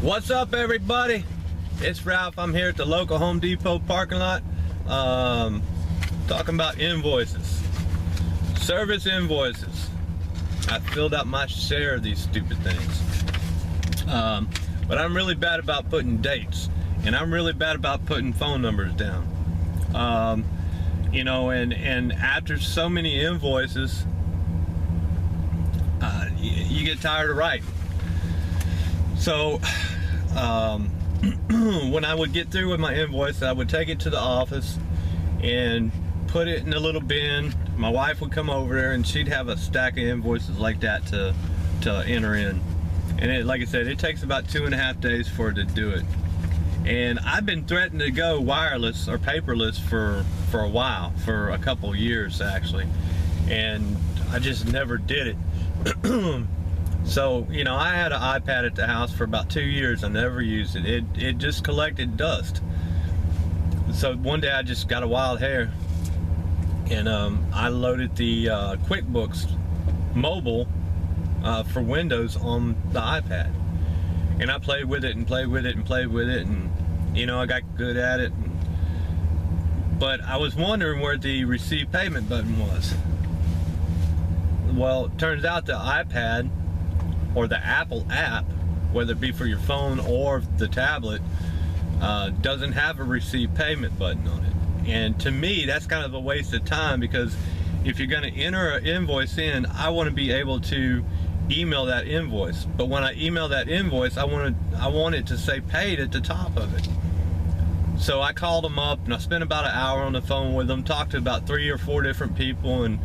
What's up, everybody? It's Ralph. I'm here at the local Home Depot parking lot talking about invoices, service invoices. I filled out my share of these stupid things, but I'm really bad about putting dates, and I'm really bad about putting phone numbers down. You know, and after so many invoices, you get tired of writing. So when I would get through with my invoice, I would take it to the office and put it in a little bin. My wife would come over there and she'd have a stack of invoices like that to enter in. And it, like I said, it takes about 2.5 days for her to do it. And I've been threatening to go wireless or paperless for a while, for a couple years actually, and I just never did it. So, you know, I had an iPad at the house for about 2 years. I never used it. It just collected dust. So one day I just got a wild hair, and I loaded the QuickBooks mobile for Windows on the iPad. And I played with it and played with it and played with it, and, you know, I got good at it. But I was wondering where the receive payment button was. Well, it turns out the iPad, or the Apple app, whether it be for your phone or the tablet, doesn't have a receive payment button on it. And to me, that's kind of a waste of time, because if you're going to enter an invoice in, I want to be able to email that invoice. But when I email that invoice, I want it to say paid at the top of it. So I called them up and I spent about an hour on the phone with them, talked to about 3 or 4 different people, and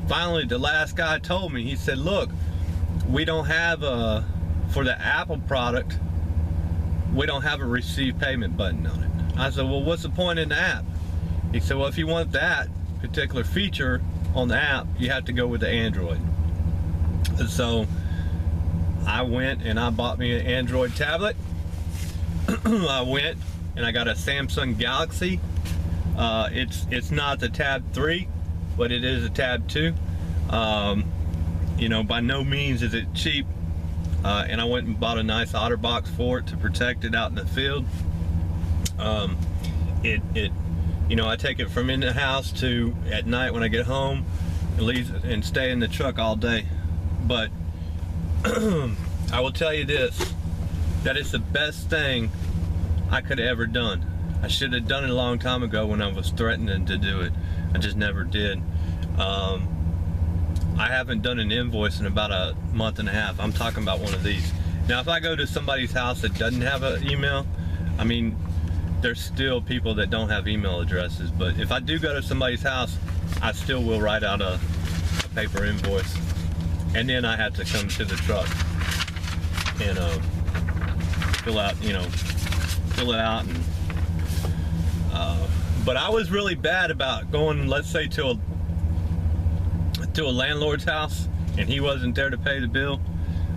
finally the last guy told me, he said, look, we don't have for the Apple product, we don't have a receive payment button on it. I said, well, what's the point in the app? He said, well, if you want that particular feature on the app, you have to go with the Android. And so I went and I bought me an Android tablet. I went and I got a Samsung Galaxy. It's not the Tab 3, but it is a Tab 2. You know, by no means is it cheap, and I went and bought a nice OtterBox for it to protect it out in the field. You know, I take it from in the house to at night when I get home, and stay in the truck all day. But I will tell you this, that it's the best thing I could have ever done. I should have done it a long time ago when I was threatening to do it. I just never did. I haven't done an invoice in about a month and a half. I'm talking about one of these. Now, if I go to somebody's house that doesn't have an email, I mean, there's still people that don't have email addresses. But if I do go to somebody's house, I still will write out a paper invoice. And then I have to come to the truck and fill out, you know, fill it out. And but I was really bad about going, let's say, to a landlord's house and he wasn't there to pay the bill.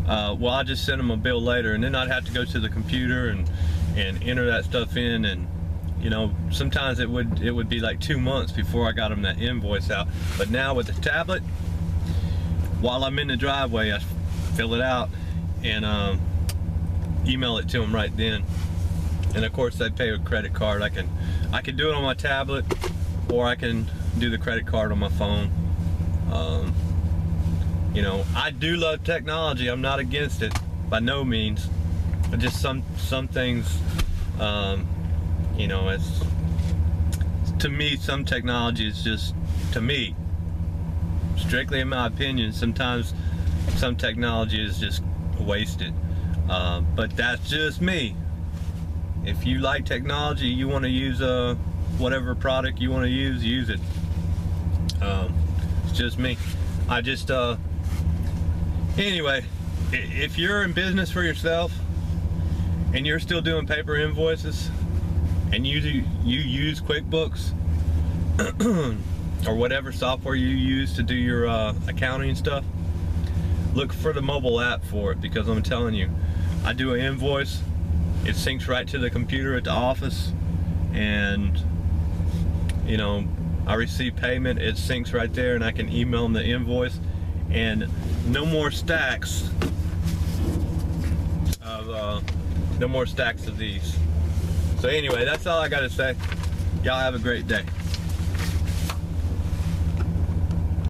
Well, I just sent him a bill later, and then I'd have to go to the computer and enter that stuff in, and you know, sometimes it would be like 2 months before I got him that invoice out. But now with the tablet, while I'm in the driveway, I fill it out and email it to him right then. And of course, they pay with credit card. I can do it on my tablet, or I can do the credit card on my phone. You know, I do love technology. I'm not against it by no means. But just some things, you know, it's, to me, some technology is just, to me, strictly in my opinion, sometimes some technology is just wasted. But that's just me. If you like technology, you want to use whatever product you want to use it. It's just me. I just anyway, if you're in business for yourself and you're still doing paper invoices and you use QuickBooks or whatever software you use to do your accounting stuff, look for the mobile app for it, because I'm telling you, I do an invoice, it syncs right to the computer at the office, and you know, I receive payment, it syncs right there, and I can email them the invoice, and no more stacks of no more stacks of these. So anyway, that's all I got to say. Y'all have a great day.